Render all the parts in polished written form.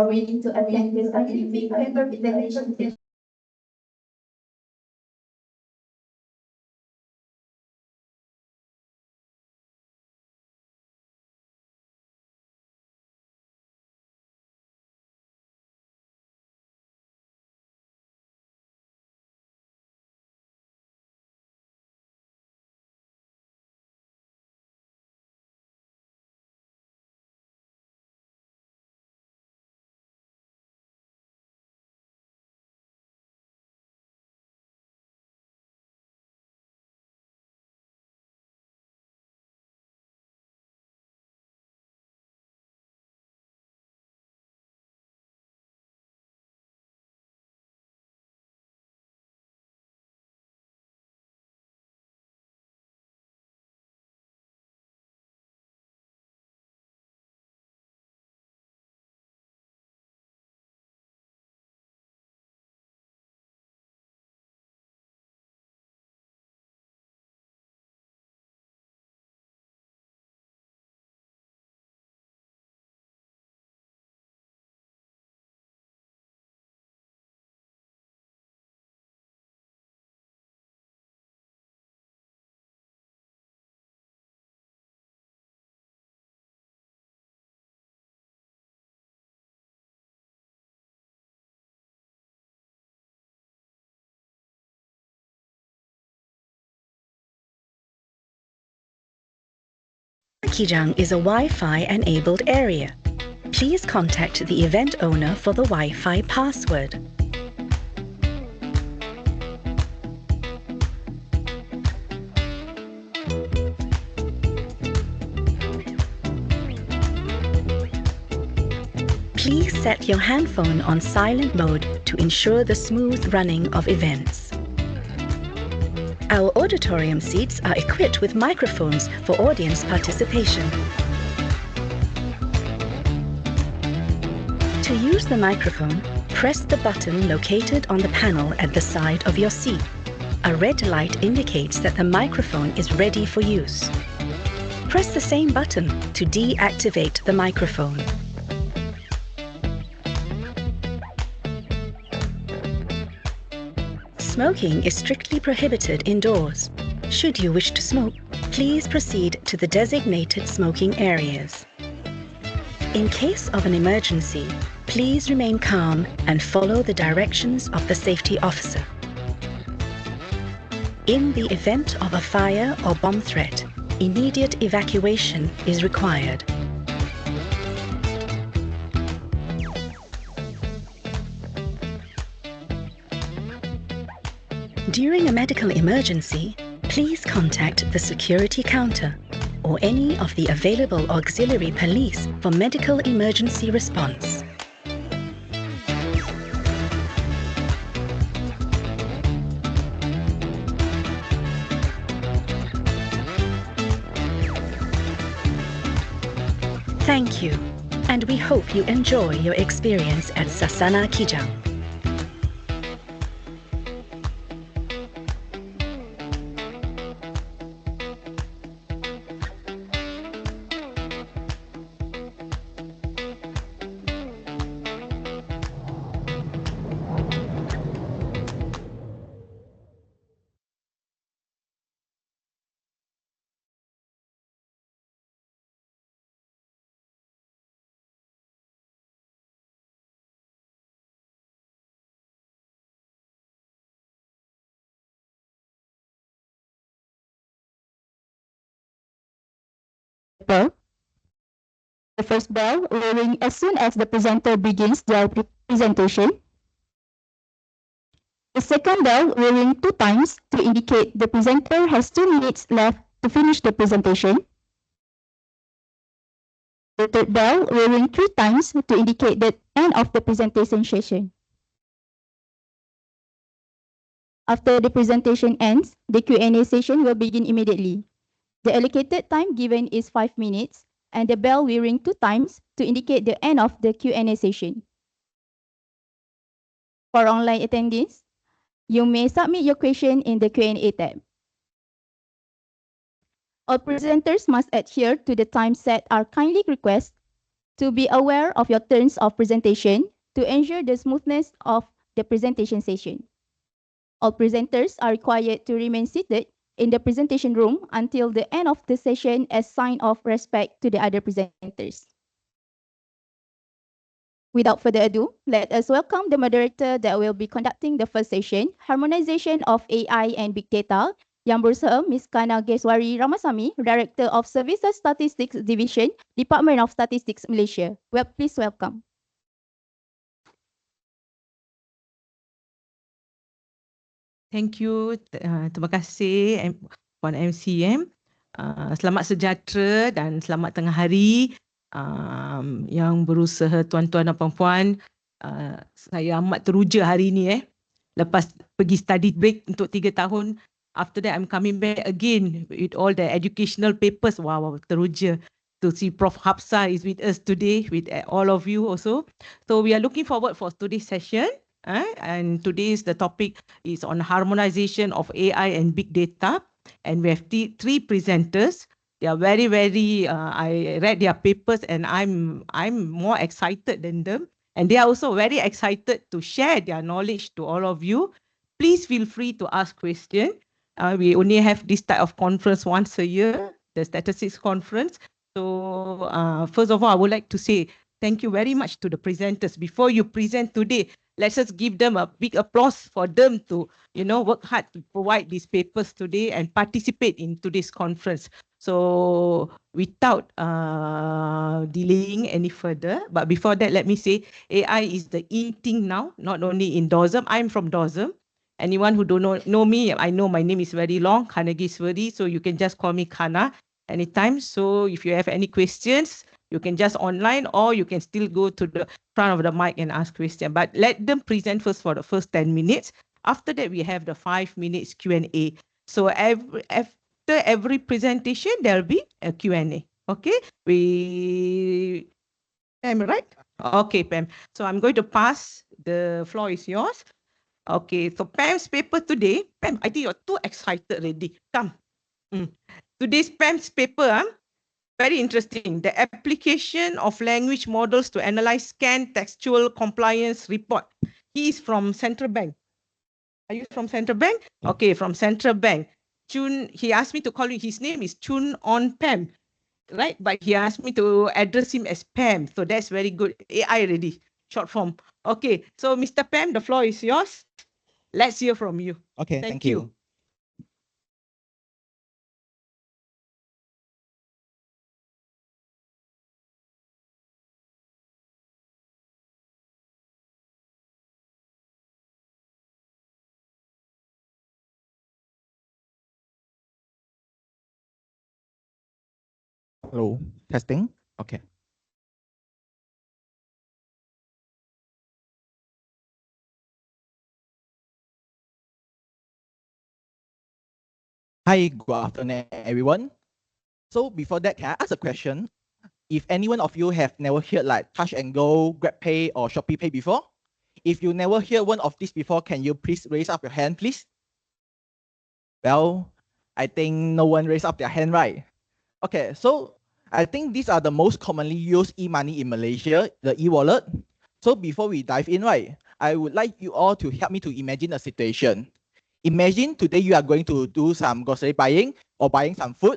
willing to attend this scientific paper presentation. Kijang is a Wi-Fi enabled area. Please contact the event owner for the Wi-Fi password. Please set your handphone on silent mode to ensure the smooth running of events. Our auditorium seats are equipped with microphones for audience participation. To use the microphone, press the button located on the panel at the side of your seat. A red light indicates that the microphone is ready for use. Press the same button to deactivate the microphone. Smoking is strictly prohibited indoors. Should you wish to smoke, please proceed to the designated smoking areas. In case of an emergency, please remain calm and follow the directions of the safety officer. In the event of a fire or bomb threat, immediate evacuation is required. During a medical emergency, please contact the security counter or any of the available auxiliary police for medical emergency response. Thank you, and we hope you enjoy your experience at Sasana Kijang. Bell. The first bell will ring as soon as the presenter begins their presentation. The second bell will ring 2 times to indicate the presenter has 2 minutes left to finish the presentation. The third bell will ring 3 times to indicate the end of the presentation session. After the presentation ends, the Q&A session will begin immediately. The allocated time given is 5 minutes, and the bell will ring 2 times to indicate the end of the Q&A session. For online attendees, you may submit your question in the Q&A tab. All presenters must adhere to the time set. Are kindly requested to be aware of your turns of presentation to ensure the smoothness of the presentation session. All presenters are required to remain seated in the presentation room until the end of the session as sign of respect to the other presenters. Without further ado, let us welcome the moderator that will be conducting the first session, Harmonization of AI and Big Data, yang berusaha Ms. Kana Geswari Ramasamy, Director of Services Statistics Division, Department of Statistics Malaysia. Well, please welcome. Thank you. Terima kasih Puan MCM. Selamat sejahtera dan selamat tengah hari yang berusaha tuan-tuan dan puan-puan. Saya amat teruja hari ini lepas pergi study break untuk 3 tahun. After that I'm coming back again with all the educational papers. Wow, teruja to see Prof. Hapsa is with us today, with all of you also. So we are looking forward for today's session. And today's the topic is on harmonization of AI and big data. And we have three presenters. They are very, I read their papers and I'm more excited than them. And they are also very excited to share their knowledge to all of you. Please feel free to ask questions. We only have this type of conference once a year, the statistics conference. So first of all, I would like to say thank you very much to the presenters. Before you present today, let's just give them a big applause for them to, work hard to provide these papers today and participate in today's conference. So without delaying any further, but before that, let me say AI is the in thing now, not only in DOSM. I'm from DOSM. Anyone who don't know me, I know my name is very long, Kana Geswari, so you can just call me Kana anytime. So if you have any questions, you can just online or you can still go to the front of the mic and ask questions. But let them present first for the first 10 minutes. After that, we have the 5 minutes Q&A. So after every presentation, there'll be a Q&A. Okay? Pam, right? Okay, Pam. So I'm going to pass. The floor is yours. Okay, so Pam's paper today. Pam, I think you're too excited already. Come. Today's Pam's paper, very interesting. The application of language models to analyze scan textual compliance report. He is from Central Bank. Are you from Central Bank? Okay, from Central Bank. He asked me to call you. His name is Chun On Pam, right? But he asked me to address him as Pam. So that's very good. AI already, short form. Okay, so Mr. Pam, the floor is yours. Let's hear from you. Okay, thank you. Hello, testing. Okay. Hi, good afternoon, everyone. So before that, can I ask a question? If any one of you have never heard like Touch and Go, GrabPay, or Shopee Pay before, if you never heard one of these before, can you please raise up your hand, please? Well, I think no one raised up their hand, right? Okay, so I think these are the most commonly used e-money in Malaysia, the e-wallet. So before we dive in, right, I would like you all to help me to imagine a situation. Imagine today you are going to do some grocery buying or buying some food.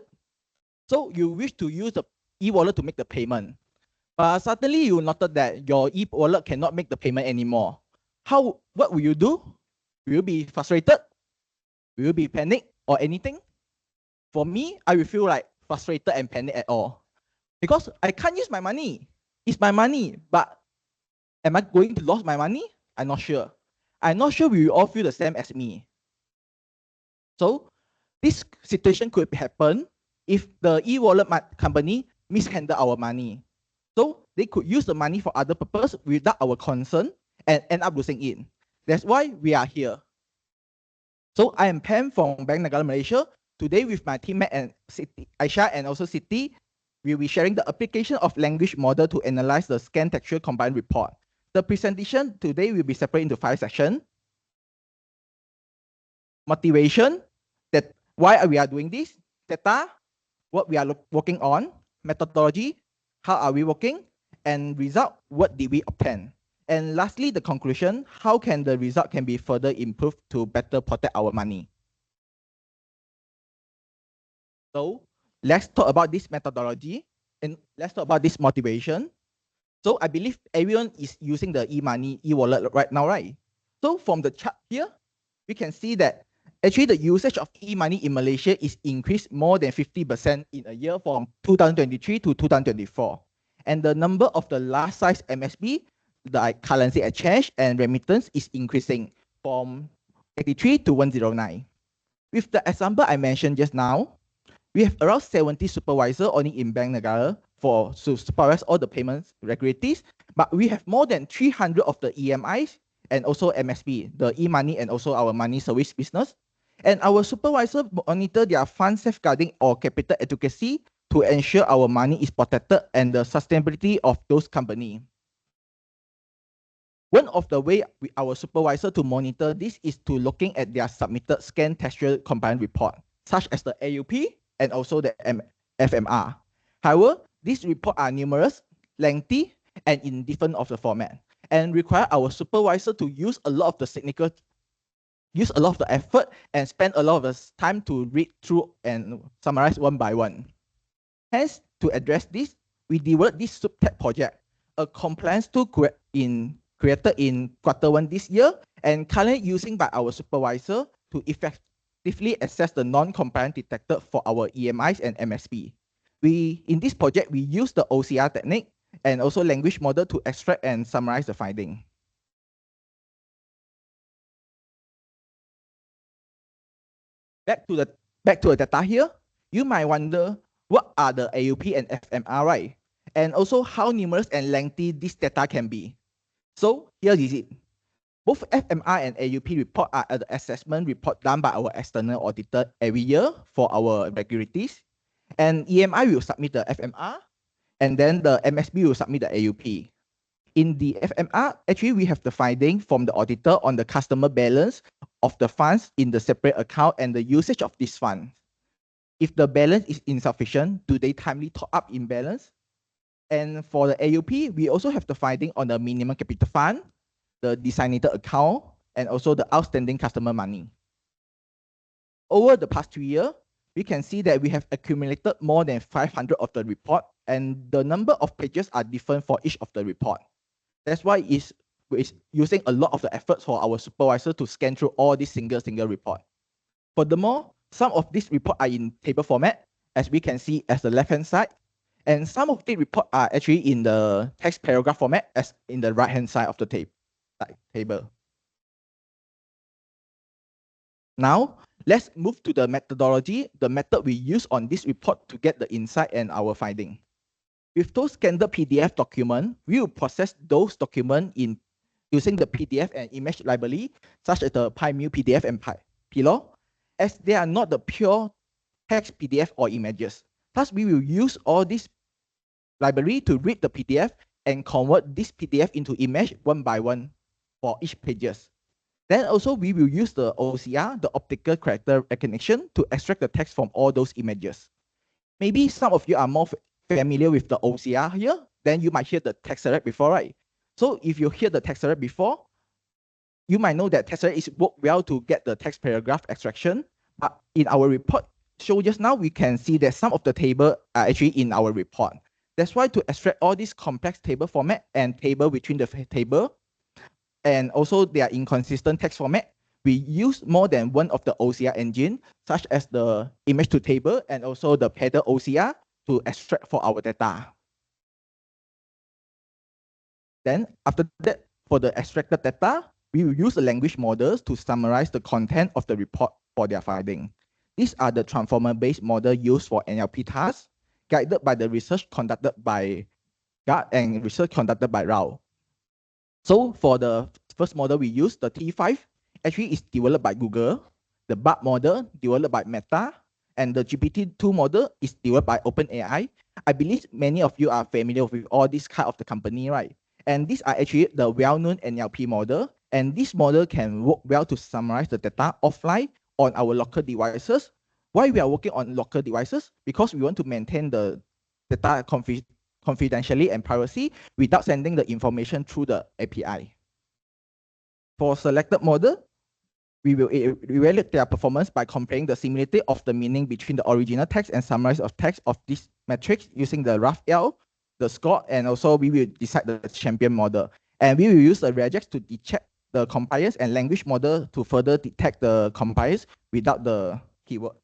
So you wish to use the e-wallet to make the payment. But suddenly you noted that your e-wallet cannot make the payment anymore. What will you do? Will you be frustrated? Will you be panicked or anything? For me, I will feel like frustrated and panicked at all. Because I can't use my money. It's my money, but am I going to lose my money? I'm not sure. I'm not sure we will all feel the same as me. So this situation could happen if the e-wallet company mishandle our money. So they could use the money for other purpose without our concern and end up losing it. That's why we are here. So I am Pam from Bank Negara Malaysia. Today with my teammate and Aisha and also Siti, we'll be sharing the application of language model to analyze the scan textual combined report. The presentation today will be separated into 5 sections. Motivation, that why we are doing this, data, what we are working on, methodology, how are we working, And result, what did we obtain? And lastly, the conclusion, how can the result can be further improved to better protect our money? So let's talk about this methodology and let's talk about this motivation. So I believe everyone is using the e-money, e-wallet right now, right? So from the chart here, we can see that actually the usage of e-money in Malaysia is increased more than 50% in a year from 2023 to 2024. And the number of the large size MSB, like currency exchange and remittance, is increasing from 83 to 109. With the example I mentioned just now, we have around 70 supervisors only in Bank Negara to supervise all the payments regularities, but we have more than 300 of the EMIs and also MSB, the e-money and also our money service business. And our supervisor monitor their fund safeguarding or capital adequacy to ensure our money is protected and the sustainability of those companies. One of the way our supervisor to monitor this is to looking at their submitted scan textual compliance report, such as the AUP and also the FMR. However, these reports are numerous, lengthy, and in different of the format, and require our supervisor to use a lot of the effort and spend a lot of the time to read through and summarize one by one. Hence, to address this, we developed this subtype project, a compliance tool created in Q1 this year, and currently using by our supervisor to effectively assess the non-compliant detected for our EMIs and MSP. In this project, we use the OCR technique and also language model to extract and summarize the finding. Back to the data here, you might wonder what are the AUP and FMR, right? And also how numerous and lengthy this data can be. So here is it. Both FMR and AUP report are the assessment report done by our external auditor every year for our regularities. And EMI will submit the FMR, and then the MSB will submit the AUP. In the FMR, actually, we have the finding from the auditor on the customer balance of the funds in the separate account and the usage of these funds. If the balance is insufficient, do they timely top up in balance? And for the AUP, we also have the finding on the minimum capital fund, the designated account, and also the outstanding customer money. Over the past 2 years, we can see that we have accumulated more than 500 of the report, and the number of pages are different for each of the report. That's why it's using a lot of the effort for our supervisor to scan through all these single report. Furthermore, some of these reports are in table format, as we can see as the left-hand side, and some of the reports are actually in the text paragraph format, as in the right-hand side of the table. Now, let's move to the methodology, the method we use on this report to get the insight and our finding. With those scanned PDF documents, we will process those documents in using the PDF and image library, such as the PyMu PDF and Pillow, as they are not the pure text PDF or images. Thus, we will use all this library to read the PDF and convert this PDF into image one by one for each pages. Then also we will use the OCR, the optical character recognition, to extract the text from all those images. Maybe some of you are more familiar with the OCR here, then you might hear the text select before, right? So if you hear the text select before, you might know that text select is worked well to get the text paragraph extraction. But in our report show just now, we can see that some of the table are actually in our report. That's why to extract all this complex table format and table between the table, and also their inconsistent text format, we use more than one of the OCR engine, such as the image to table and also the paddle OCR to extract for our data. Then after that, for the extracted data, we will use the language models to summarize the content of the report for their finding. These are the transformer-based model used for NLP tasks, guided by the research conducted by GARD and research conducted by Rao. So for the first model we use, the T5, actually is developed by Google. The BART model developed by Meta, and the GPT-2 model is developed by OpenAI. I believe many of you are familiar with all these kind of the company, right? And these are actually the well-known NLP model, and this model can work well to summarize the data offline on our local devices. Why we are working on local devices? Because we want to maintain the data confidentially and privacy without sending the information through the API. For selected model, we will evaluate their performance by comparing the similarity of the meaning between the original text and summary of text of this matrix using the rough L, the score, and also we will decide the champion model. And we will use the regex to detect the compilers and language model to further detect the compilers without the keyword.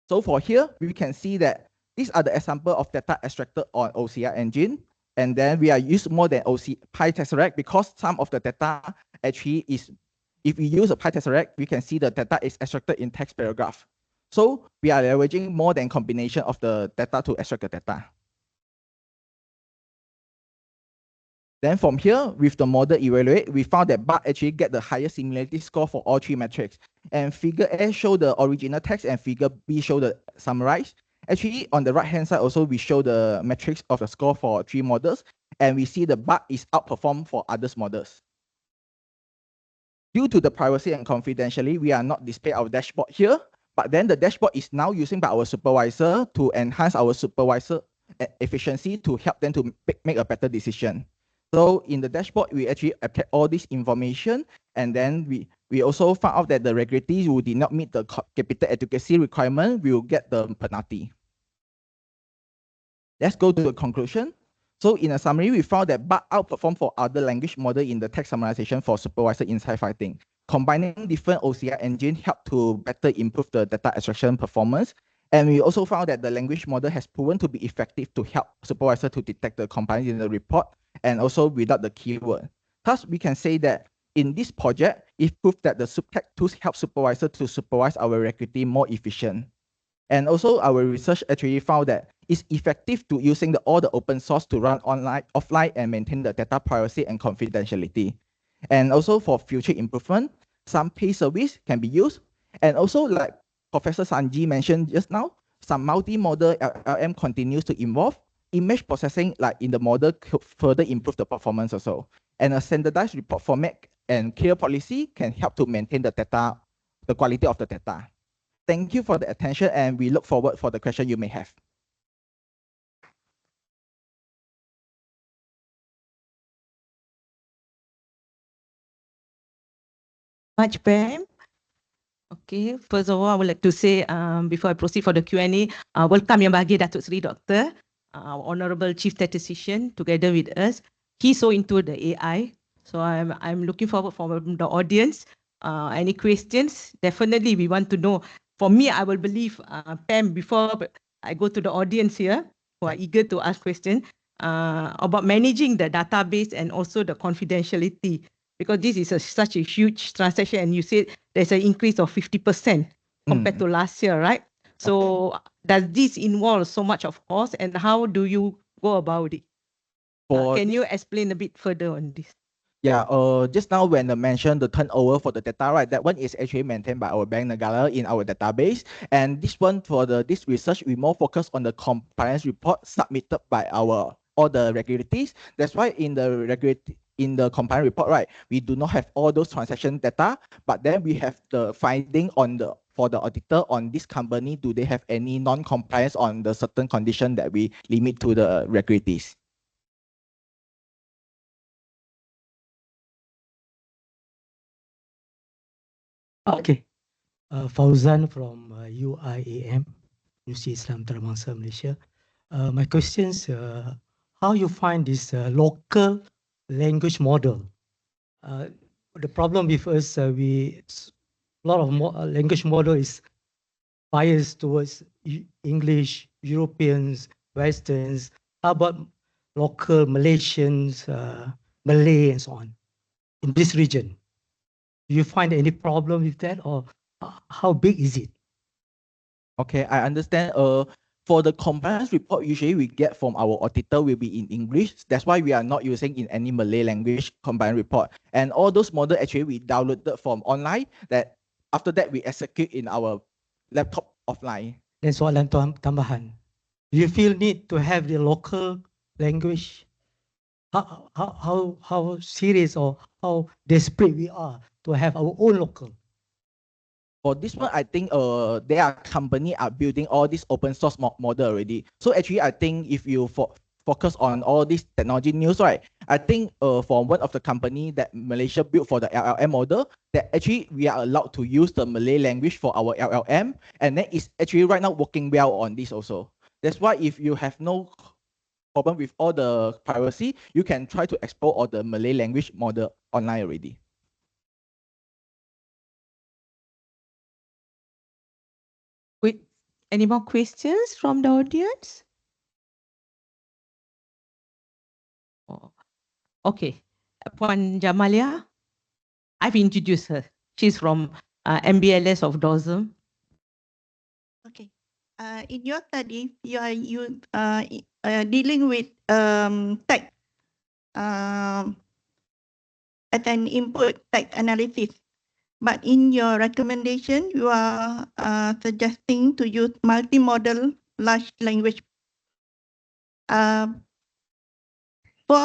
So for here, we can see that these are the example of data extracted on OCR engine. And then we are used more than PyTesseract because some of the data actually is, if we use a PyTesseract, we can see the data is extracted in text paragraph. So we are leveraging more than combination of the data to extract the data. Then from here, with the model evaluate, we found that BART actually get the highest similarity score for all three metrics. And figure A show the original text and figure B show the summarized. Actually, on the right-hand side also, we show the metrics of the score for three models. And we see the BART is outperformed for others models. Due to the privacy and confidentiality, we are not display our dashboard here. But then the dashboard is now used by our supervisor to enhance our supervisor efficiency to help them to make a better decision. So in the dashboard, we actually apply all this information, and then we also found out that the regulators who did not meet the capital adequacy requirement will get the penalty. Let's go to the conclusion. So in a summary, we found that BART outperformed for other language model in the text summarization for supervisor insight fighting. Combining different OCR engine helped to better improve the data extraction performance. And we also found that the language model has proven to be effective to help supervisor to detect the compliance in the report and also without the keyword. Thus, we can say that in this project, it proved that the subtext tools help supervisor to supervise our recruiting more efficient. And also our research actually found that it's effective to using all the open source to run online, offline and maintain the data privacy and confidentiality. And also for future improvement, some paid service can be used. And also like Professor Sanji mentioned just now, some multi-model LLM continues to evolve. Image processing like in the model could further improve the performance also. And a standardized report format and clear policy can help to maintain the data, the quality of the data. Thank you for the attention and we look forward for the question you may have. Much, Pam. Okay, first of all, I would like to say, before I proceed for the Q&A, welcome Yang Bahagia Datuk Seri Doctor, our Honourable Chief Statistician, together with us. He's so into the AI, so I'm looking forward from the audience. Any questions? Definitely, we want to know. For me, I will believe Pam before I go to the audience here, who are eager to ask questions about managing the database and also the confidentiality. Because this is such a huge transaction, and you said there's an increase of 50% compared to last year, right? So does this involve so much of cost, and how do you go about it? Can you explain a bit further on this? Yeah, just now when I mentioned the turnover for the data, right, that one is actually maintained by our Bank Negara in our database. And this one for this research, we more focus on the compliance report submitted by all the regulators. That's why in the compliance report, right, we do not have all those transaction data, but then we have the finding on for the auditor on this company, do they have any non-compliance on the certain condition that we limit to the regulators. Okay. Fauzan from UIAM, Universiti Islam Antarabangsa Malaysia. My questions, how you find this local language model? The problem with us, a lot of language model is biased towards English, Europeans, Westerns. How about local Malaysians, Malay, and so on in this region? Do you find any problem with that, or how big is it? Okay, I understand. For the compliance report, usually we get from our auditor will be in English. That's why we are not using in any Malay language compliance report. And all those models actually we downloaded from online. That after that we execute in our laptop offline. Dan soalan tambahan. Do you feel need to have the local language? How serious or how desperate we are to have our own local? For this one, I think their company are building all this open source model already. So actually, I think if you focus on all this technology news, right? I think for one of the company that Malaysia built for the LLM model, that actually we are allowed to use the Malay language for our LLM, and then it's actually right now working well on this also. That's why if you have no problem with all the privacy, you can try to explore all the Malay language model online already. Wait, any more questions from the audience? Oh, okay, Puan Jamalia, I've introduced her. She's from MBLS of DOSM. Okay. In your study, you are dealing with text as an input text analysis. But in your recommendation, you are suggesting to use multimodal large language. For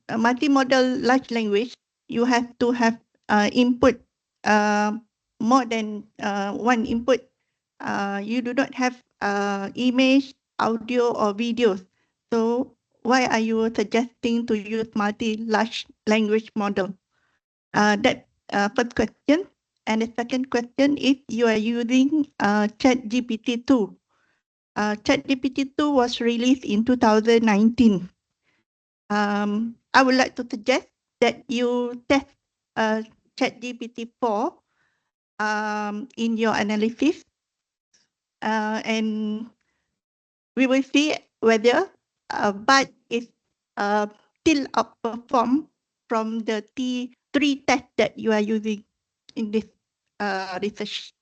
multimodal large language, you have to have input more than one input. You do not have image, audio, or videos. So why are you suggesting to use multi-large language model? That first question. And the second question is you are using ChatGPT-2. ChatGPT-2 was released in 2019. I would like to suggest that you test ChatGPT-4 in your analysis, and we will see whether BAT is still outperform from the three tests that you are using in this research.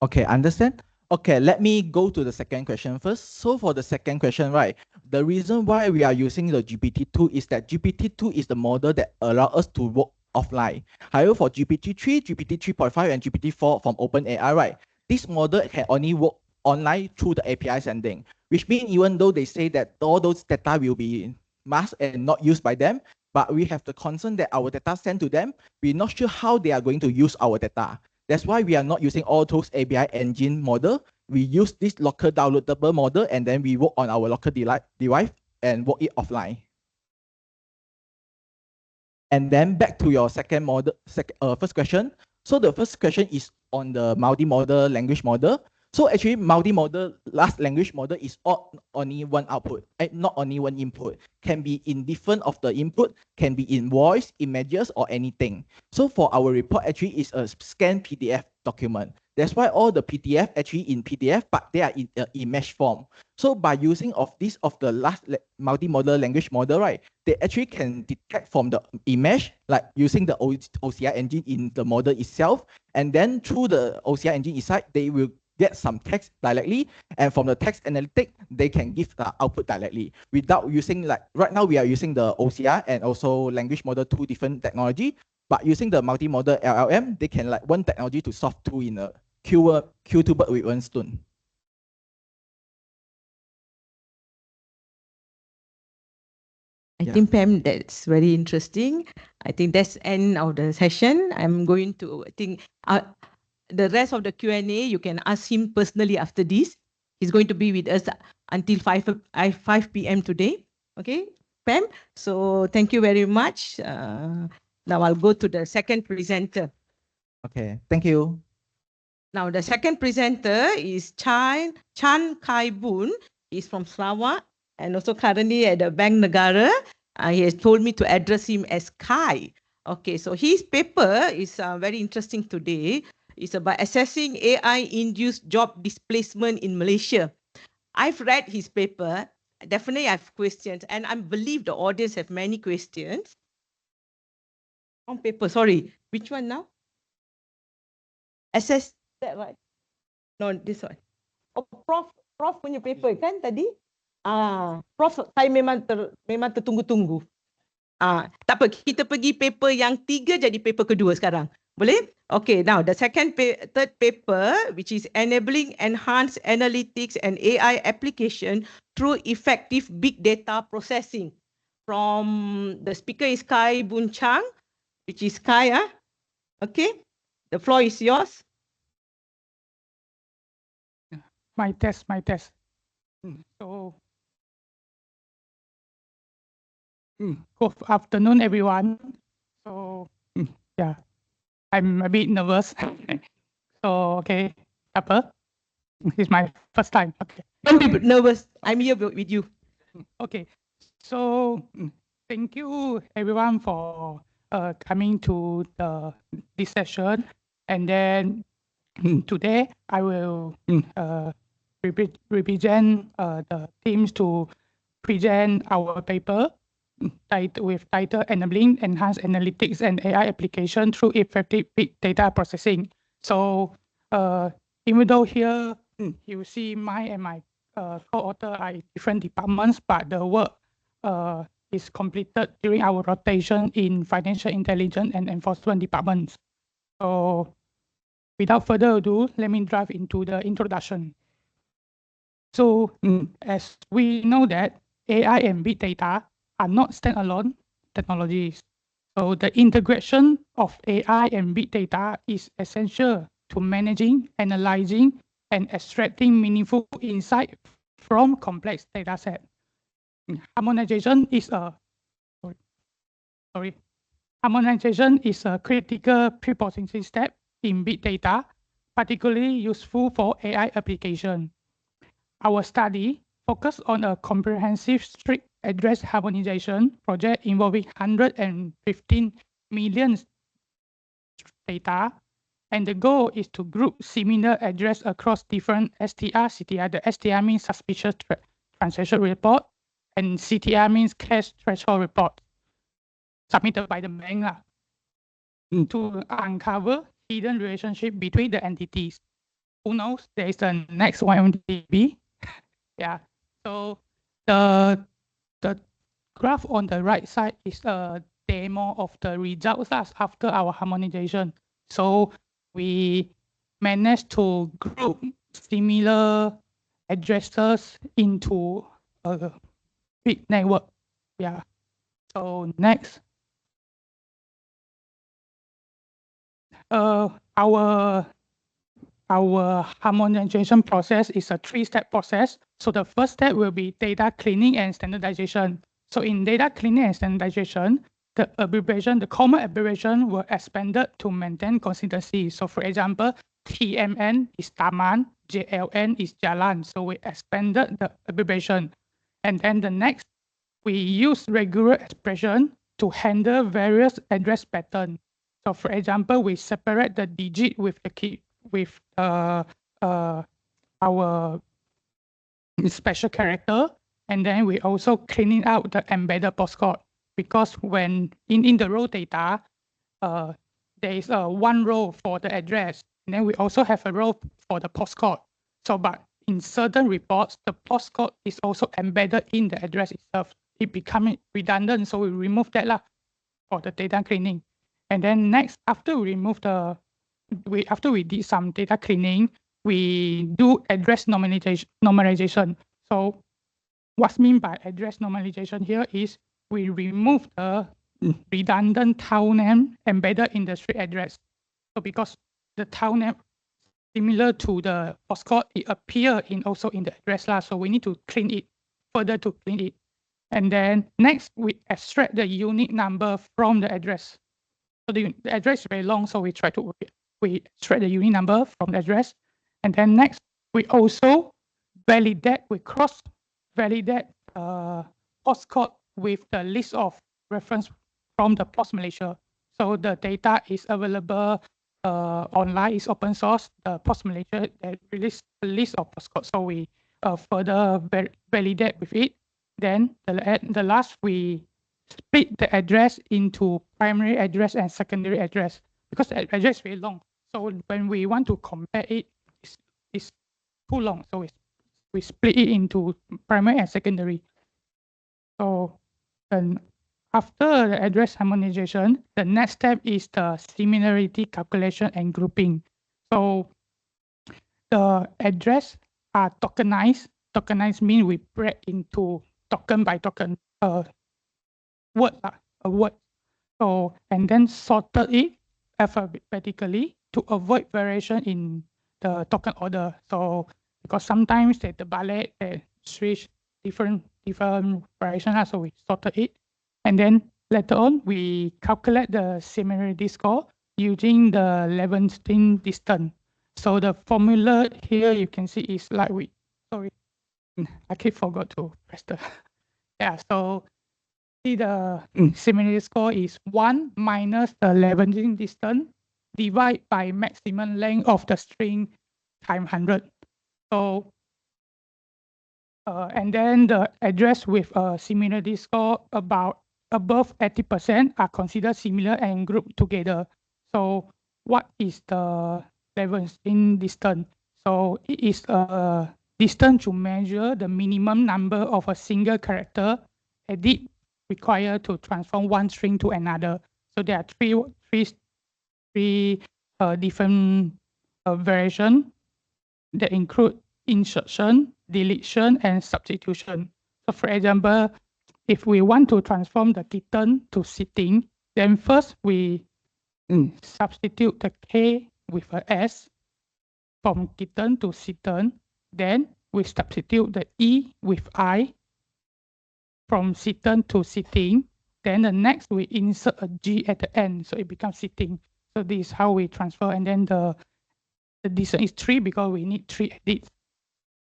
Okay, understand. Okay, let me go to the second question first. So for the second question, right, the reason why we are using the GPT-2 is that GPT-2 is the model that allow us to work offline. However, for GPT-3, GPT-3.5, and GPT-4 from OpenAI, right, this model can only work online through the API sending, which means even though they say that all those data will be masked and not used by them, but we have the concern that our data sent to them, we're not sure how they are going to use our data. That's why we are not using all those API engine model. We use this local downloadable model, and then we work on our local device and work it offline. And then back to your second model, first question. So the first question is on the multimodal language model. So actually, multimodal large language model is only one output, not only one input. Can be in different of the input, can be in voice, images, or anything. So for our report, actually is a scanned PDF document. That's why all the PDF actually in PDF, but they are in image form. So by using of this of the last multimodal language model, right, they actually can detect from the image, like using the OCR engine in the model itself, and then through the OCR engine inside, they will get some text directly, and from the text analytic, they can give the output directly without using, like right now we are using the OCR and also language model, two different technology, but using the multimodal LLM, they can like one technology to solve two in a kill two birds with one stone. I think, Pam, that's very interesting. I think that's end of the session. I'm going to, I think, the rest of the Q&A, you can ask him personally after this. He's going to be with us until 5 p.m. today. Okay, Pam? So thank you very much. Now I'll go to the second presenter. Okay, thank you. Now the second presenter is Chan Kai Boon. He's from Sarawak and also currently at the Bank Negara. He has told me to address him as Kai. Okay, so his paper is very interesting today. It's about assessing AI-induced job displacement in Malaysia. I've read his paper. Definitely I have questions, and I believe the audience have many questions. On paper, sorry. Which one now? Assess that right? No, this one. Oh, Prof punya paper kan tadi? Prof, saya memang tertunggu-tunggu. Tak apa, kita pergi paper yang 3 jadi paper kedua sekarang. Boleh? Okay, now the third paper, which is enabling enhanced analytics and AI application through effective big data processing. From the speaker is Kai Boon Chang, which is Kai. Okay. The floor is yours. My test. So, good afternoon, everyone. So, yeah, I'm a bit nervous. So, okay, Apple, it's my first time. Okay. Don't be nervous. I'm here with you. Okay, so thank you everyone for coming to this session, and then today I will represent the teams to present our paper with title Enabling Enhanced Analytics and AI Application Through Effective Big Data Processing. So even though here you see mine and my co-author are in different departments, but the work is completed during our rotation in Financial Intelligence and Enforcement departments. So without further ado, let me dive into the introduction. So as we know that AI and big data are not standalone technologies. So the integration of AI and big data is essential to managing, analyzing, and extracting meaningful insight from complex data set. Harmonization is a Harmonization is a critical pre-processing step in big data, particularly useful for AI application. Our study focused on a comprehensive strict address harmonization project involving 115 million data, and the goal is to group similar address across different STR, CTR. The STR means suspicious transaction report, and CTR means cash threshold report submitted by the bank to uncover hidden relationship between the entities. Who knows? There is a next YMDB. Yeah. So the graph on the right side is a demo of the results after our harmonization. So we managed to group similar addresses into a big network. Yeah. So next. Our harmonization process is a three-step process. So the first step will be data cleaning and standardization. So in data cleaning and standardization, the abbreviation, the common abbreviation were expanded to maintain consistency. So for example, TMN is Taman, JLN is Jalan. So we expanded the abbreviation. And then the next, we use regular expression to handle various address patterns. So for example, we separate the digit with the key with our special character, and then we also cleaning out the embedded postcode, because when in the raw data, there is one row for the address, and then we also have a row for the postcode. So, but in certain reports, the postcode is also embedded in the address itself. It becomes redundant, so we remove that for the data cleaning. And then next, after we remove after we did some data cleaning, we do address normalization. So what's meant by address normalization here is we remove the redundant town name embedded in the street address. So because the town name similar to the postcode, it appears also in the address so we need to clean it further to clean it. And then next, we extract the unique number from the address. So the address is very long, so we extract the unique number from the address. And then next, we also cross-validate postcode with the list of reference from the Post Malaysia. So the data is available online, is open source. The Post Malaysia release a list of postcodes, so we further validate with it. Then the last, we split the address into primary address and secondary address, because the address is very long. So when we want to compare it, it's too long. So we split it into primary and secondary. So then after the address harmonization, the next step is the similarity calculation and grouping. So the address are tokenized. Tokenized means we break into token by token word. So and then sorted it alphabetically to avoid variation in the token order. So because sometimes the ballet switch different variation, so we sorted it. And then later on, we calculate the similarity score using the Levenstein distance. So the formula here you can see is like I keep forgot to press the yeah. So see the similarity score is 1 minus the Levenstein distance divided by maximum length of the string times 100. So and then the address with a similarity score about above 80% are considered similar and grouped together. So what is the Levenstein distance? So it is a distance to measure the minimum number of a single character edit required to transform one string to another. So there are three different variations that include insertion, deletion, and substitution. So for example, if we want to transform the kitten to sitting, then first we substitute the K with a S from kitten to sitten. Then we substitute the E with I from sitten to sitting. Then the next we insert a G at the end, so it becomes sitting. So this is how we transfer, and then the distance is 3 because we need 3 edits.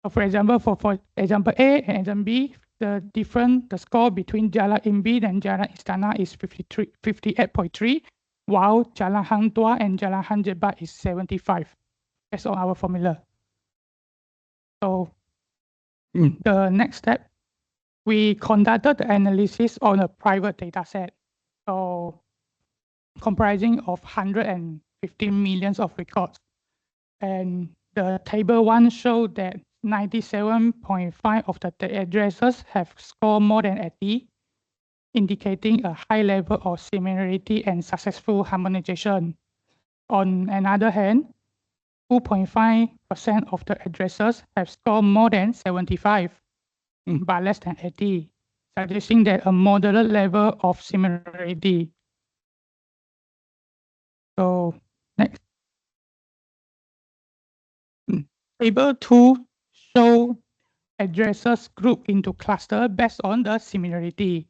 So for example, for example A and example B, the score between Jalan Imbi and Jalan Istana is 58.3, while Jalan Hang Tuah and Jalan Hang Jebat is 75. That's on our formula. So the next step, we conducted the analysis on a private data set. So comprising of 115 millions of records. And the table 1 showed that 97.5% of the addresses have scored more than 80, indicating a high level of similarity and successful harmonization. On another hand, 2.5% of the addresses have scored more than 75, but less than 80, suggesting that a moderate level of similarity. So next. Table 2 show addresses grouped into clusters based on the similarity.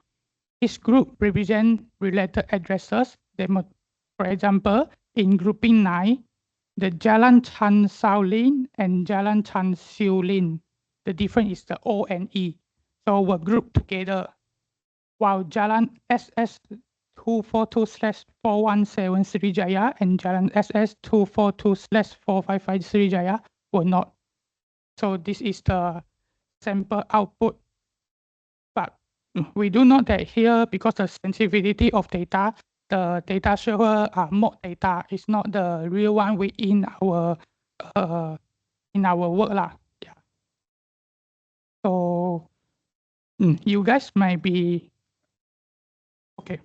Each group represents related addresses. For example, in grouping 9, the Jalan Chan Sao Lin and Jalan Chan Siu Lin, the difference is the O and E. So were grouped together. While Jalan SS 242/417 Sriwijaya and Jalan SS 242/455 Sriwijaya were not. So this is the sample output. But we do note that here, because the sensitivity of data, the data shower are mock data. It's not the real one within our work lah. Yeah. So you guys might be okay.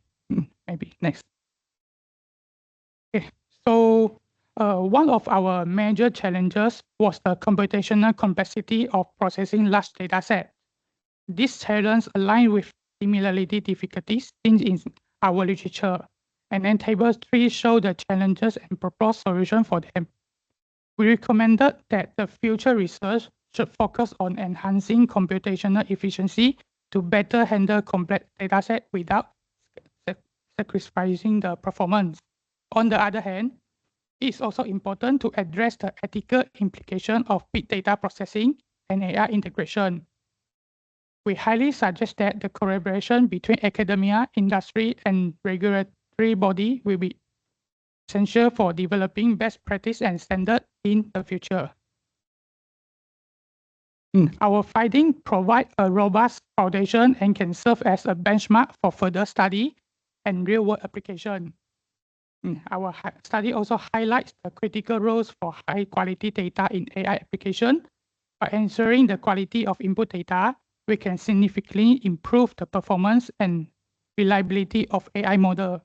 Maybe next. Okay. So one of our major challenges was the computational complexity of processing large data sets. This challenge aligns with similarity difficulties seen in our literature. And then table 3 show the challenges and proposed solution for them. We recommended that the future research should focus on enhancing computational efficiency to better handle complex datasets without sacrificing the performance. On the other hand, it's also important to address the ethical implication of big data processing and AI integration. We highly suggest that the collaboration between academia, industry, and regulatory body will be essential for developing best practice and standard in the future. Our findings provide a robust foundation and can serve as a benchmark for further study and real-world application. Our study also highlights the critical roles for high-quality data in AI application. By ensuring the quality of input data, we can significantly improve the performance and reliability of AI model.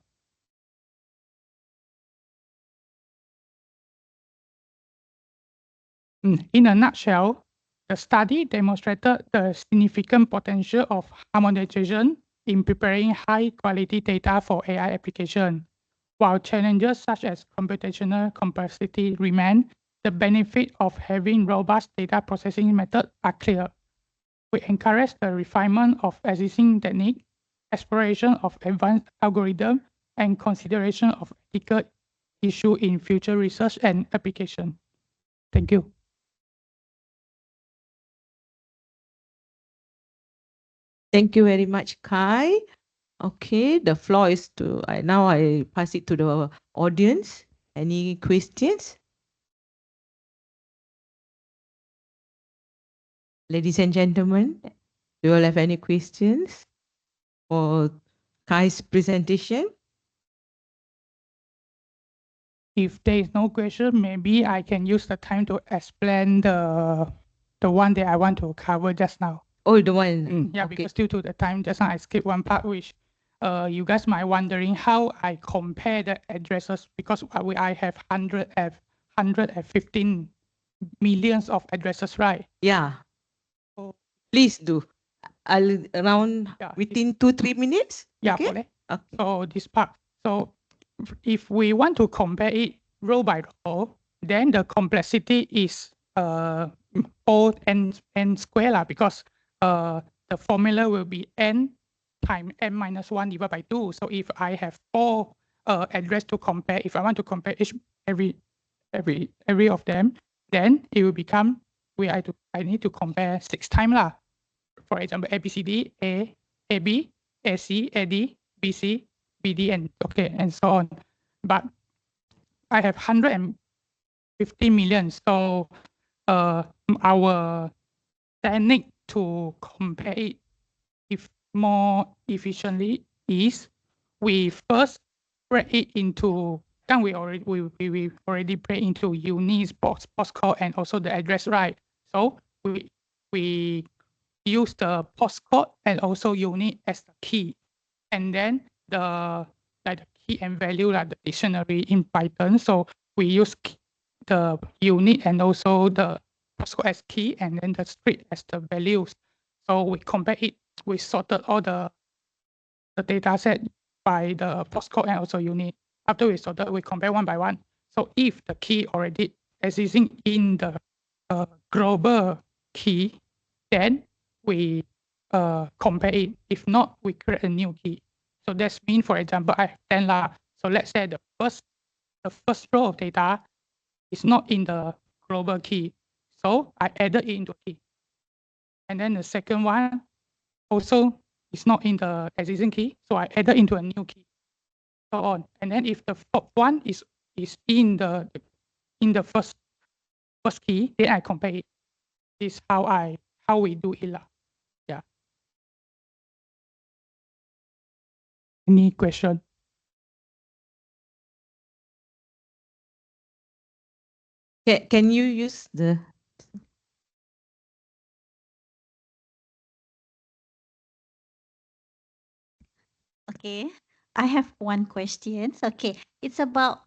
In a nutshell, the study demonstrated the significant potential of harmonization in preparing high-quality data for AI application. While challenges such as computational complexity remain, the benefit of having robust data processing methods are clear. We encourage the refinement of existing techniques, exploration of advanced algorithms, and consideration of ethical issues in future research and application. Thank you. Thank you very much, Kai. Okay, the floor is to, now I pass it to the audience. Any questions? Ladies and gentlemen, do you all have any questions for Kai's presentation? If there is no question, maybe I can use the time to explain the one that I want to cover just now. Oh, the one. Yeah, Okay. because due to the time, just now I skipped one part, which you guys might wondering how I compare the addresses, because I have 115 millions of addresses, right? Yeah. Oh. Please do. Around Yeah, within 2-3 minutes. Yeah, Okay. boleh. Okay. So this part. So if we want to compare it row by row, then the complexity is O n square lah, because the formula will be n times n minus 1 divided by 2. So if I have 4 address to compare, if I want to compare every of them, then it will become I need to compare 6 times lah. For example, ABCD, AB, AC, AD, BC, BDN, okay, and so on. But I have 150 million, so our technique to compare it more efficiently is we first break it into, we already break into units, postcode, and also the address, right? So we use the postcode and also unit as the key, and then the key and value, like the dictionary in Python. So we use the unit and also the postcode as key, and then the street as the values. So we compare it. We sorted all the data set by the postcode and also unit. After we sorted, we compare one by one. So if the key already existing in the global key, then we compare it. If not, we create a new key. So that's mean, for example, I have 10 lah. So let's say the first row of data is not in the global key. So I added it into key. And then the second one also is not in the existing key. So I added into a new key. So on. And then if the fourth one is in the first key, then I compare it. This is how we do it lah. Yeah. Any question? Can you use the... Okay, I have one question. Okay, it's about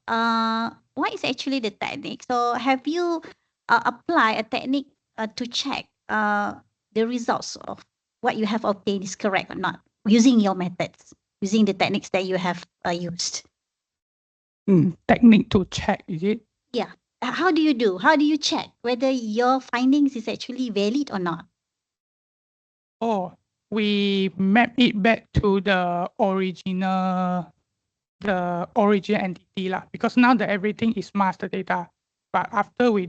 what is actually the technique? So have you applied a technique to check the results of what you have obtained is correct or not using your methods, using the techniques that you have used? Technique to check, is it? Yeah. How do you check whether your findings is actually valid or not? Oh, we map it back to the original entity lah, because now that everything is master data. But after we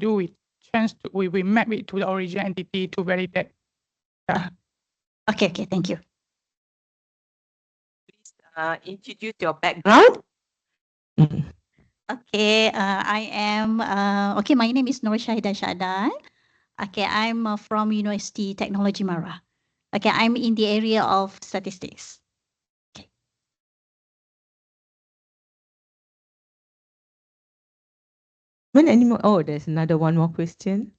map it to the origin entity to validate. Yeah. Okay, thank you. Please introduce your background. Okay, I am, my name is Nur Shahida Shadan. Okay, I'm from University Technology Mara. Okay, I'm in the area of statistics. Okay. Any more? Oh, there's one more question.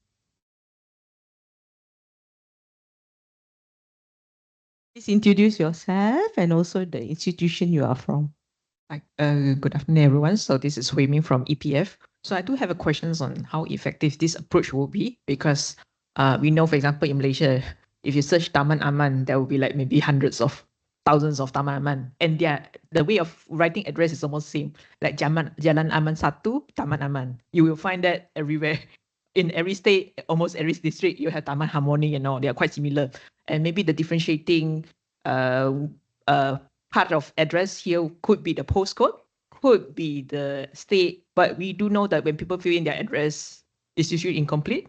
Please introduce yourself and also the institution you are from. Good afternoon, everyone. So this is Hui Ming from EPF. So I do have a questions on how effective this approach will be, because we know, for example, in Malaysia, if you search Taman Aman, there will be like maybe hundreds of thousands of Taman Aman, and the way of writing address is almost same. Like Jalan Aman 1, Taman Aman. You will find that everywhere. In every state, almost every district, you have Taman Harmony and all. They are quite similar. And maybe the differentiating part of address here could be the postcode, could be the state, but we do know that when people fill in their address, it's usually incomplete.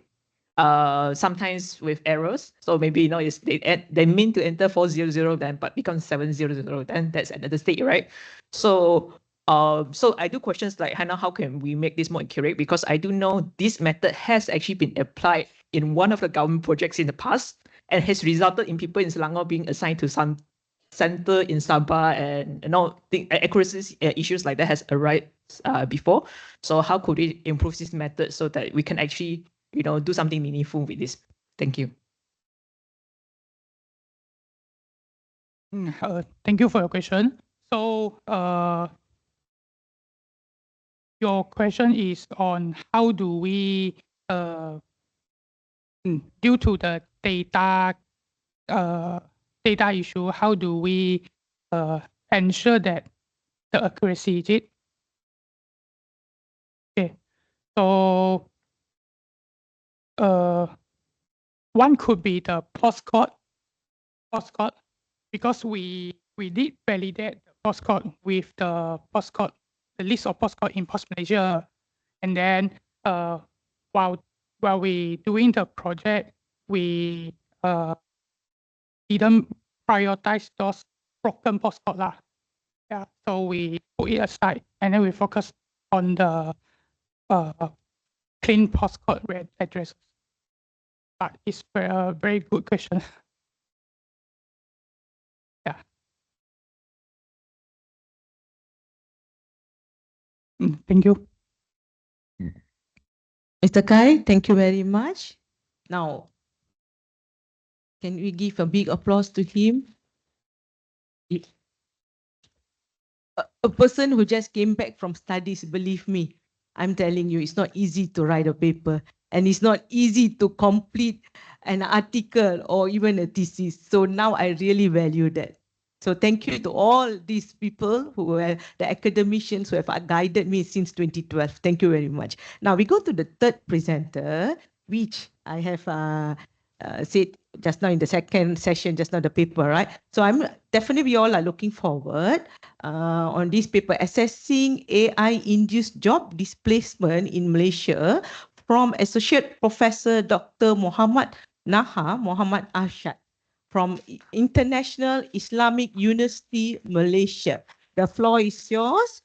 Sometimes with errors. So maybe it's they mean to enter 400 then, but becomes 700. Then that's another state, right? So so I do questions like, Hannah, how can we make this more accurate? Because I do know this method has actually been applied in one of the government projects in the past and has resulted in people in Selangor being assigned to some center in Sabah, and the accuracy issues like that has arisen before. So how could we improve this method so that we can actually do something meaningful with this? Thank you. Thank you for your question. So your question is on how do we, due to the data issue, how do we ensure that the accuracy is it? Okay, so one could be the postcode, because we did validate the postcode with the list of postcode in Post Malaysia, and then while we doing the project, we didn't prioritize those broken postcode lah. Yeah, so we put it aside, and then we focus on the clean postcode addresses. But it's a very good question. Yeah. Thank you. Mr. Kai, thank you very much. Now, can we give a big applause to him? A person who just came back from studies, believe me, I'm telling you, it's not easy to write a paper, and it's not easy to complete an article or even a thesis. So now I really value that. So thank you to all these people who are the academicians who have guided me since 2012. Thank you very much. Now we go to the third presenter, which I have said just now in the second session, just now the paper, right? So I'm definitely, we all are looking forward on this paper, Assessing AI-Induced Job Displacement in Malaysia, from Associate Professor Dr. Muhammad Arshad from International Islamic University, Malaysia. The floor is yours,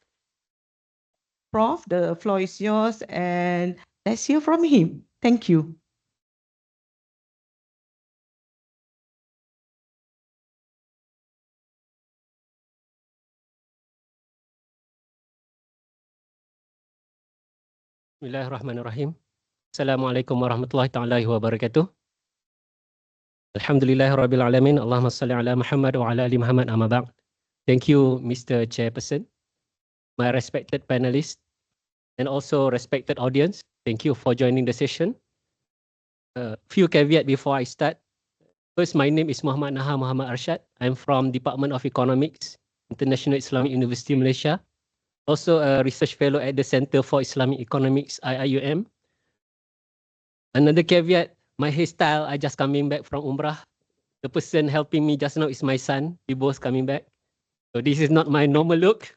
Prof. The floor is yours, and let's hear from him. Thank you. Bismillahirrahmanirrahim. Assalamualaikum warahmatullahi taala wabarakatuh. Alhamdulillahirabbil alamin. Allahumma salli ala Muhammad wa ala ali Muhammad, amma ba'd. Thank you, Mr. Chairperson, my respected panelists, and also respected audience. Thank you for joining the session. Few caveat before I start. First, my name is Muhammad Arshad. I'm from Department of Economics, International Islamic University, Malaysia. Also a research fellow at the Center for Islamic Economics, IIUM. Another caveat, my hairstyle, I just coming back from Umrah. The person helping me just now is my son. We both coming back. So this is not my normal look.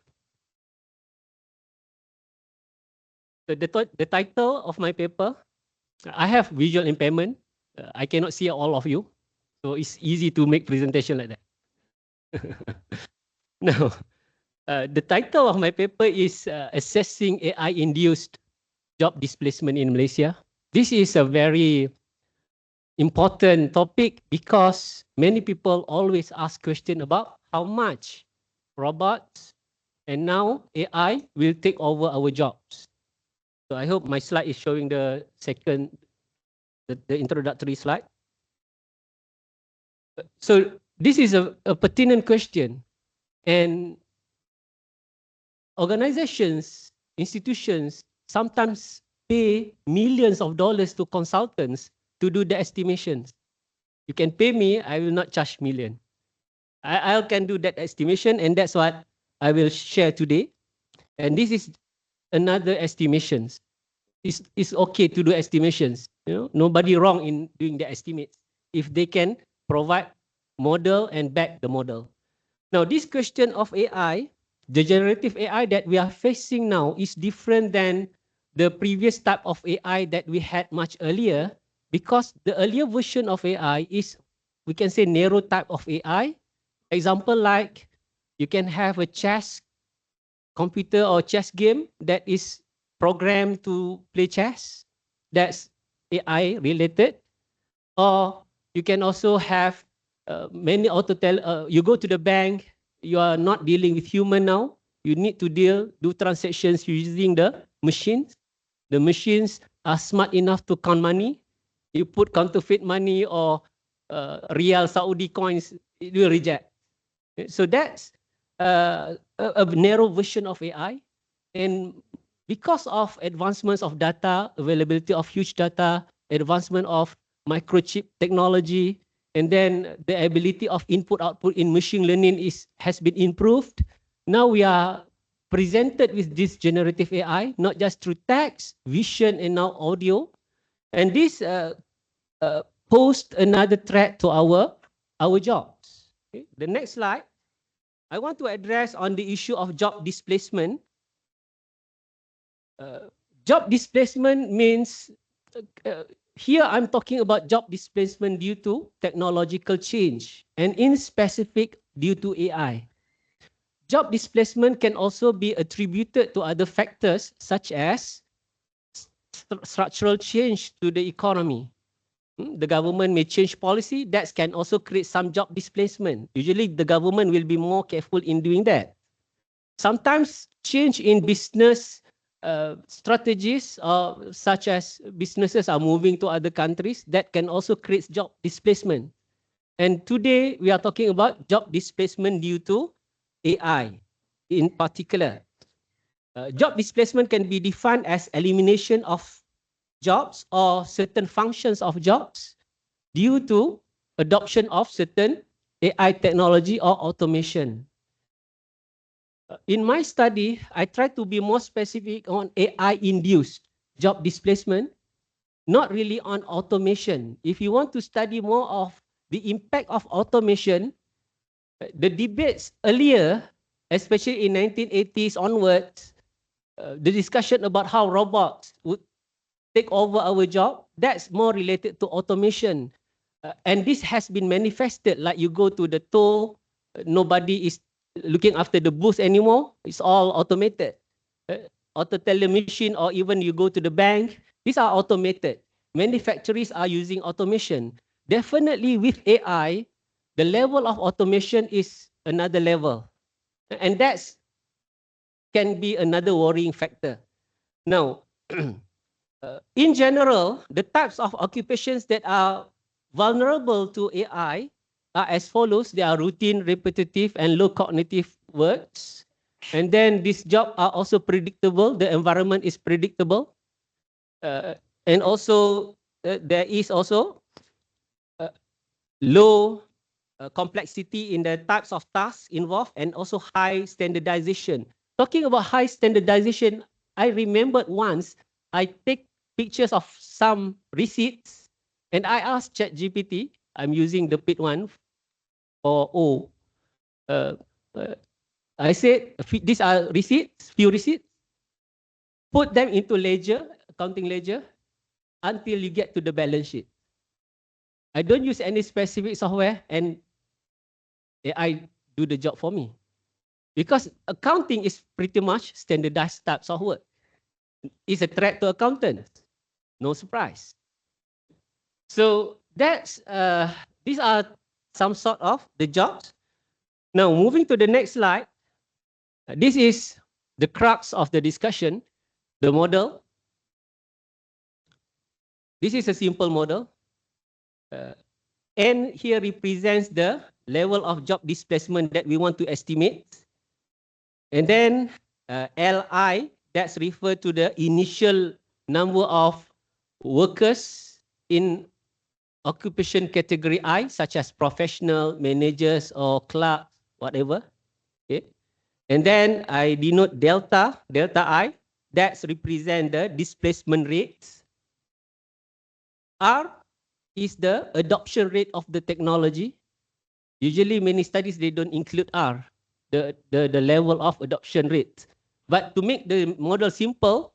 So the title of my paper, I have visual impairment. I cannot see all of you. So it's easy to make presentation like that. Now, the title of my paper is Assessing AI-Induced Job Displacement in Malaysia. This is a very important topic because many people always ask questions about how much robots and now AI will take over our jobs. So I hope my slide is showing the introductory slide. So this is a pertinent question, and organizations, institutions sometimes pay millions of dollars to consultants to do the estimations. You can pay me, I will not charge million. I can do that estimation, and that's what I will share today. And this is another estimations. It's okay to do estimations. You know, nobody wrong in doing the estimates if they can provide model and back the model. Now, this question of AI, the generative AI that we are facing now is different than the previous type of AI that we had much earlier, because the earlier version of AI is, we can say, narrow type of AI. Example like you can have a chess computer or chess game that is programmed to play chess. That's AI related. Or you can also have many you go to the bank, you are not dealing with human now. You need to do transactions using the machines. The machines are smart enough to count money. You put counterfeit money or real Saudi coins, it will reject. So that's a narrow version of AI. And because of advancements of data, availability of huge data, advancement of microchip technology, and then the ability of input-output in machine learning has been improved. Now we are presented with this generative AI, not just through text, vision, and now audio. And this pose another threat to our jobs. Okay? The next slide. I want to address on the issue of job displacement. Job displacement means, here I'm talking about job displacement due to technological change, and in specific due to AI. Job displacement can also be attributed to other factors such as structural change to the economy. The government may change policy, that can also create some job displacement. Usually the government will be more careful in doing that. Sometimes change in business strategies, such as businesses are moving to other countries, that can also create job displacement. And today we are talking about job displacement due to AI in particular. Job displacement can be defined as elimination of jobs or certain functions of jobs due to adoption of certain AI technology or automation. In my study, I try to be more specific on AI-induced job displacement, not really on automation. If you want to study more of the impact of automation, the debates earlier, especially in 1980s onwards, the discussion about how robots would take over our job, that's more related to automation. And this has been manifested, like you go to the toll, nobody is looking after the booth anymore, it's all automated. Auto teller machine, or even you go to the bank, these are automated. Manufacturers are using automation. Definitely with AI, the level of automation is another level. And that can be another worrying factor. Now, in general, the types of occupations that are vulnerable to AI are as follows. They are routine, repetitive, and low cognitive works. And then these jobs are also predictable. The environment is predictable. And also, there is also low complexity in the types of tasks involved, and also high standardization. Talking about high standardization, I remembered once I take pictures of some receipts and I asked ChatGPT, I'm using the paid one for O. I said, these are receipts, few receipts, put them into ledger, accounting ledger, until you get to the balance sheet. I don't use any specific software, and AI do the job for me. Because accounting is pretty much standardized types of work. It's a threat to accountants. No surprise. So that's these are some sort of the jobs. Now moving to the next slide. This is the crux of the discussion, the model. This is a simple model. N here represents the level of job displacement that we want to estimate. And then Li, that's referred to the initial number of workers in occupation category I, such as professional, managers, or clerk, whatever. Okay. And then I denote delta I, that represent the displacement rates. R is the adoption rate of the technology. Usually many studies, they don't include R, the level of adoption rate. But to make the model simple,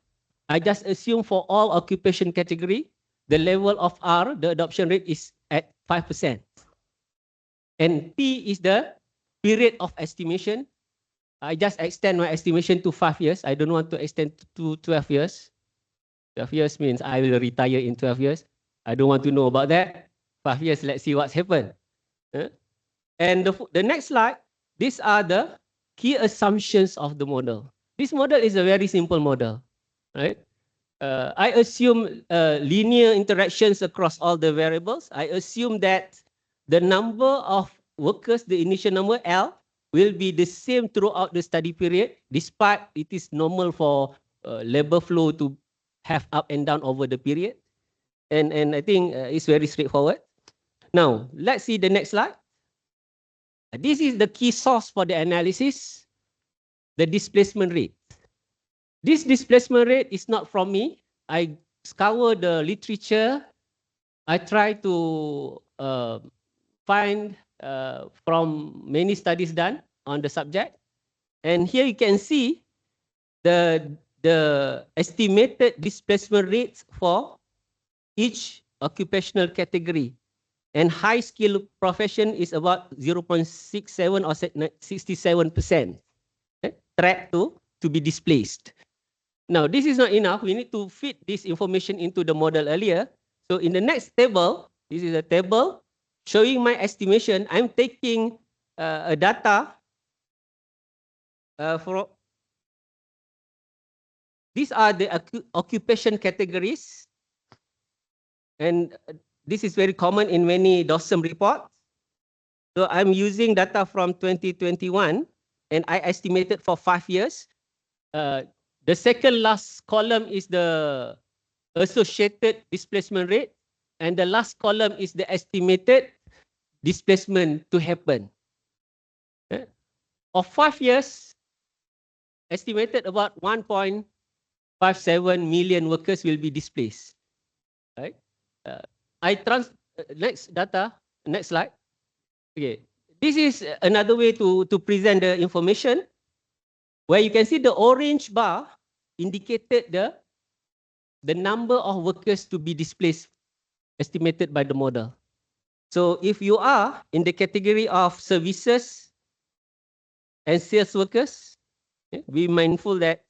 I just assume for all occupation category, the level of R, the adoption rate is at 5%. And T is the period of estimation. I just extend my estimation to 5 years. I don't want to extend to 12 years. 12 years means I will retire in 12 years. I don't want to know about that. 5 years, let's see what's happened. And the next slide, these are the key assumptions of the model. This model is a very simple model, right? I assume linear interactions across all the variables. I assume that the number of workers, the initial number L, will be the same throughout the study period, despite it is normal for labor flow to have up and down over the period. And I think it's very straightforward. Now, let's see the next slide. This is the key source for the analysis, the displacement rate. This displacement rate is not from me. I scour the literature. I try to find from many studies done on the subject. And here you can see the estimated displacement rates for each occupational category. And high skill profession is about 0.67 or 67%, track to be displaced. Now, this is not enough. We need to fit this information into the model earlier. So in the next table, this is a table showing my estimation. I'm taking a data for these are the occupation categories. And this is very common in many DOSM reports. So I'm using data from 2021 and I estimated for 5 years. The second last column is the associated displacement rate, and the last column is the estimated displacement to happen. Of 5 years, estimated about 1.57 million workers will be displaced. Right? Next data, next slide. Okay, this is another way to present the information, where you can see the orange bar indicated the number of workers to be displaced estimated by the model. So if you are in the category of services and sales workers, be mindful that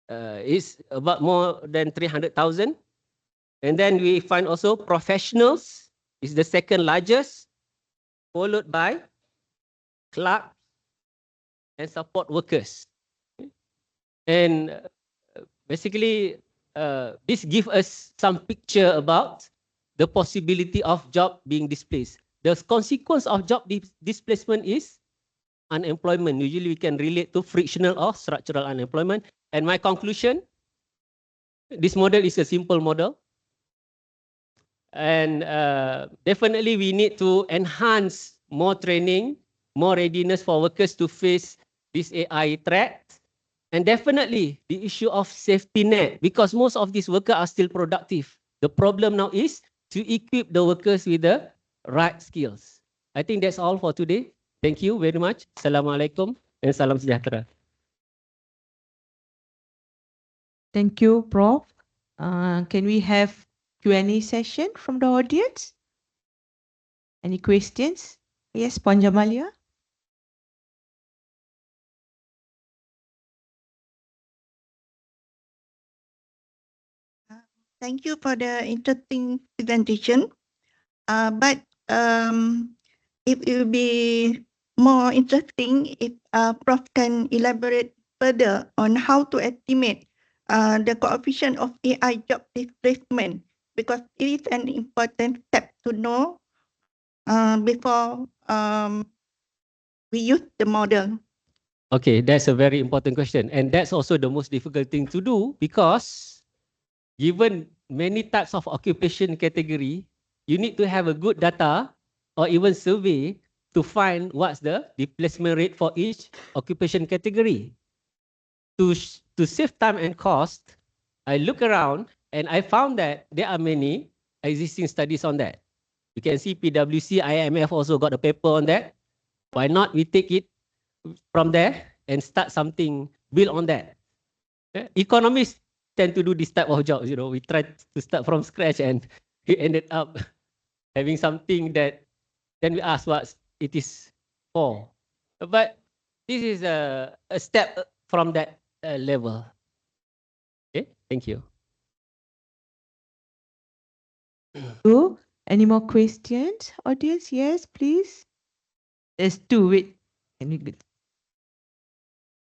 it's about more than 300,000. And then we find also professionals is the second largest, followed by clerks and support workers. And basically, this gives us some picture about the possibility of job being displaced. The consequence of job displacement is unemployment. Usually we can relate to frictional or structural unemployment. And my conclusion, this model is a simple model. And definitely we need to enhance more training, more readiness for workers to face this AI threat. And definitely the issue of safety net, because most of these workers are still productive. The problem now is to equip the workers with the right skills. I think that's all for today. Thank you very much. Assalamualaikum and salam sejahtera. Thank you, Prof. Can we have Q&A session from the audience? Any questions? Yes, Puan Jamalia. Thank you for the interesting presentation. But it will be more interesting if Prof can elaborate further on how to estimate the coefficient of AI job displacement, because it is an important step to know before we use the model. Okay, that's a very important question. And that's also the most difficult thing to do, because given many types of occupation category, you need to have a good data or even survey to find what's the displacement rate for each occupation category. To save time and cost, I look around and I found that there are many existing studies on that. You can see PwC, IMF also got a paper on that. Why not we take it from there and start something, build on that. Economists tend to do this type of jobs, we try to start from scratch and we ended up having something that then we ask what it is for. But this is a step from that level. Okay, thank you. Any more questions, audience? Yes, please. There's two. Wait,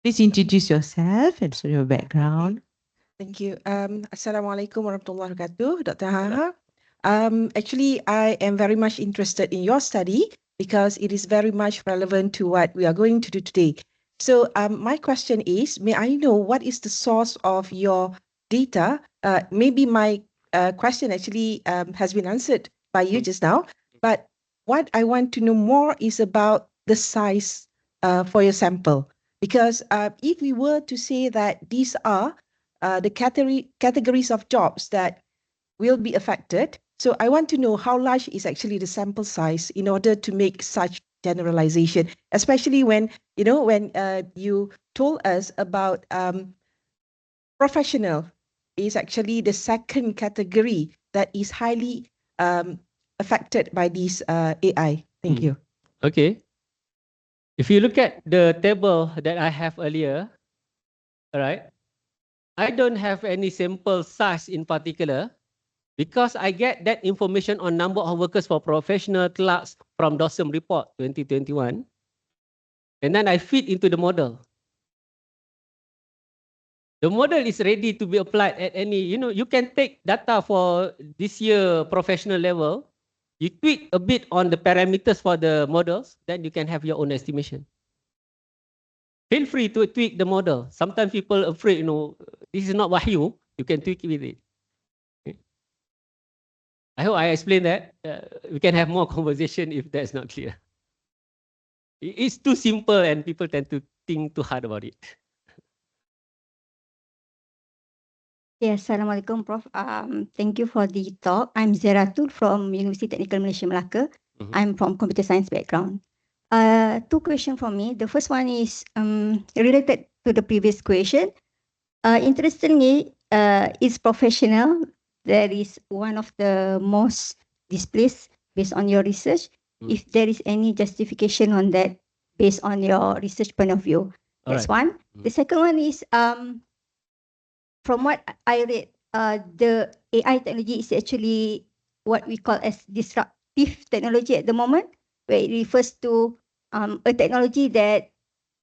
please introduce yourself and show your background. Thank you. Assalamualaikum warahmatullahi wabarakatuh, Dr. Haha. Actually, I am very much interested in your study because it is very much relevant to what we are going to do today. So my question is, may I know what is the source of your data? Maybe my question actually has been answered by you just now, but what I want to know more is about the size for your sample. Because if we were to say that these are the categories of jobs that will be affected, so I want to know how large is actually the sample size in order to make such generalization, especially when you told us about professional is actually the second category that is highly affected by this AI. Thank you. Okay. If you look at the table that I have earlier, all right, I don't have any sample size in particular because I get that information on number of workers for professional clerks from DOSM report 2021. And then I feed into the model. The model is ready to be applied at any, you can take data for this year professional level, you tweak a bit on the parameters for the models, then you can have your own estimation. Feel free to tweak the model. Sometimes people are afraid, this is not wahyu, you can tweak with it. Okay. I hope I explained that. We can have more conversation if that's not clear. It's too simple and people tend to think too hard about it. Yes, Assalamualaikum, Prof. Thank you for the talk. I'm Zeratul from University Technical Malaysia Melaka. I'm from computer science background. Two questions from me. The first one is related to the previous question. Interestingly, is professional. That is one of the most displaced based on your research. If there is any justification on that based on your research point of view. That's one. The second one is from what I read, the AI technology is actually what we call as disruptive technology at the moment, where it refers to a technology that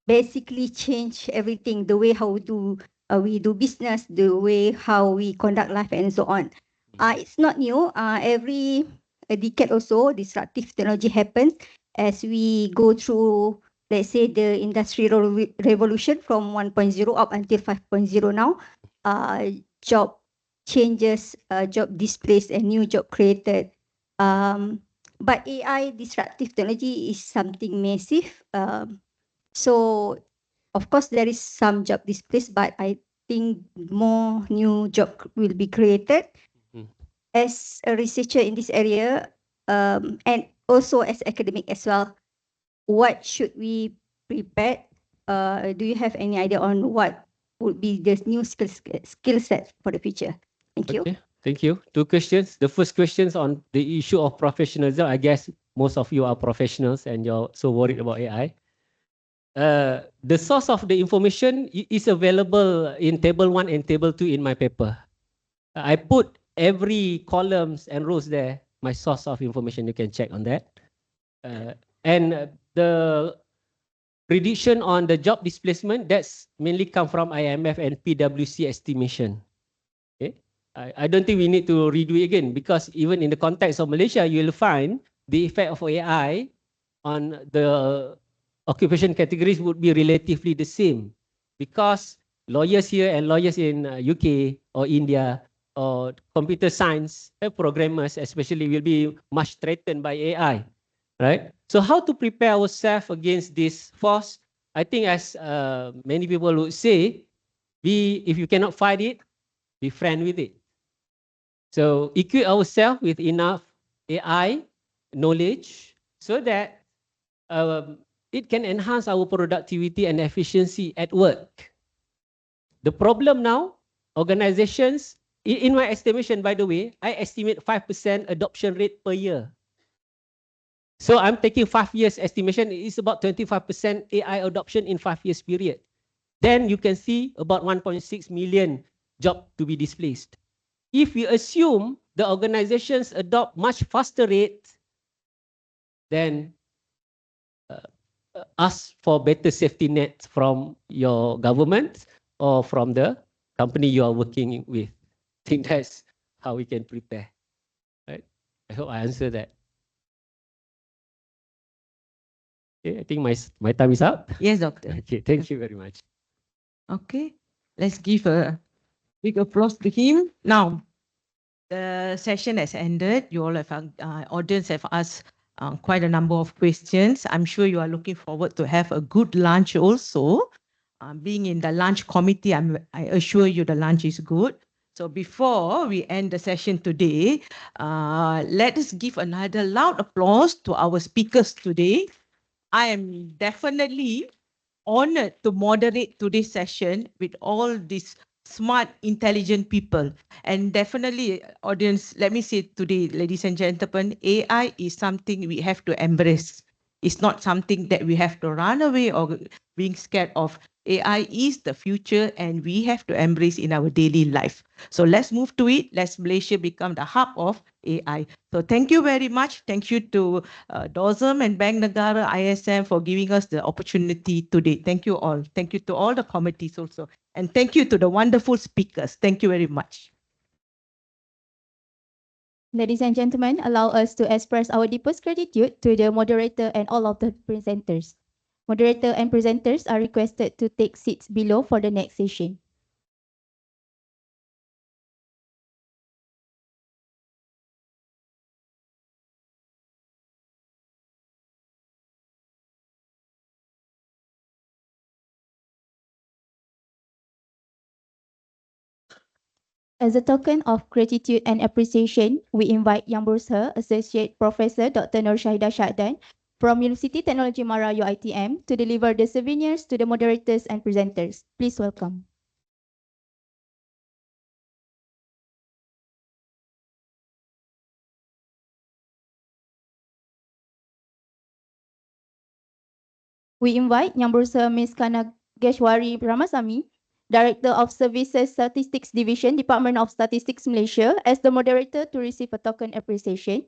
basically change everything, the way how we do business, the way how we conduct life and so on. It's not new. Every decade or so, disruptive technology happens as we go through, let's say, the industrial revolution from 1.0 up until 5.0 now. Job changes, job displaced, and new job created. But AI disruptive technology is something massive. So, of course, there is some job displaced, but I think more new job will be created. As a researcher in this area, and also as academic as well, what should we prepare? Do you have any idea on what would be the new skill set for the future? Thank you. Okay, thank you. Two questions. The first question is on the issue of professionalism. I guess most of you are professionals and you're so worried about AI. The source of the information is available in table 1 and table 2 in my paper. I put every columns and rows there, my source of information, you can check on that. And the prediction on the job displacement, that's mainly come from IMF and PwC estimation. Okay, I don't think we need to redo it again because even in the context of Malaysia, you will find the effect of AI on the occupation categories would be relatively the same because lawyers here and lawyers in UK or India or computer science programmers especially will be much threatened by AI, right? So how to prepare ourselves against this force? I think as many people would say, if you cannot fight it, be friend with it. So equip ourselves with enough AI knowledge so that it can enhance our productivity and efficiency at work. The problem now, organizations, in my estimation, by the way, I estimate 5% adoption rate per year. So I'm taking 5 years estimation, it is about 25% AI adoption in 5 years period. Then you can see about 1.6 million job to be displaced. If we assume the organizations adopt much faster rate, then ask for better safety net from your government or from the company you are working with. I think that's how we can prepare. Right? I hope I answer that. Okay, I think my time is up. Yes, doctor. Okay, thank you very much. Okay, let's give a big applause to him. Now, the session has ended. You all have, audience have asked quite a number of questions. I'm sure you are looking forward to have a good lunch also. Being in the lunch committee, I assure you the lunch is good. So before we end the session today, let us give another loud applause to our speakers today. I am definitely honored to moderate today's session with all these smart, intelligent people. And definitely, audience, let me say today, ladies and gentlemen, AI is something we have to embrace. It's not something that we have to run away or being scared of. AI is the future and we have to embrace in our daily life. So let's move to it. Let's Malaysia become the hub of AI. So thank you very much. Thank you to DOSM and Bank Negara ISM for giving us the opportunity today. Thank you all. Thank you to all the committees also. And thank you to the wonderful speakers. Thank you very much. Ladies and gentlemen, allow us to express our deepest gratitude to the moderator and all of the presenters. Moderator and presenters are requested to take seats below for the next session. As a token of gratitude and appreciation, we invite Yang Berusaha Associate Professor Dr. Nur Syahidah Syahdan from University Technology Mara UiTM to deliver the souvenirs to the moderators and presenters. Please welcome. We invite Yang Berusaha Ms. Kanageshwari Ramasamy, Director of Services Statistics Division, Department of Statistics Malaysia, as the moderator to receive a token appreciation.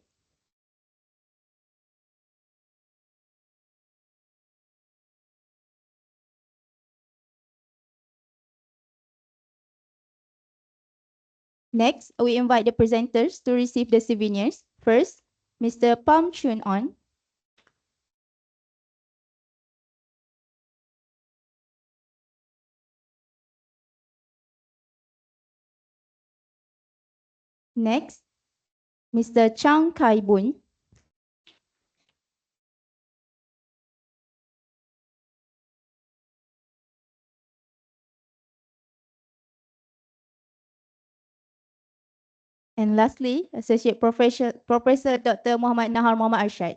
Next, we invite the presenters to receive the souvenirs. First, Mr. Pam Chun On. Next, Mr. Chang Kai Boon. And lastly, Associate Professor Dr. Muhammad Nahar Muhammad Arshad.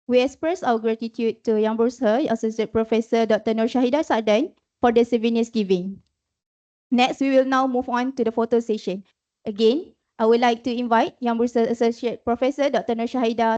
We express our gratitude to Yang Berusaha, Associate Professor Dr. Nur Syahidah Syahdan for the souvenirs giving. Next, we will now move on to the photo session. Again, I would like to invite Yang Berusaha Associate Professor Dr. Nur Syahidah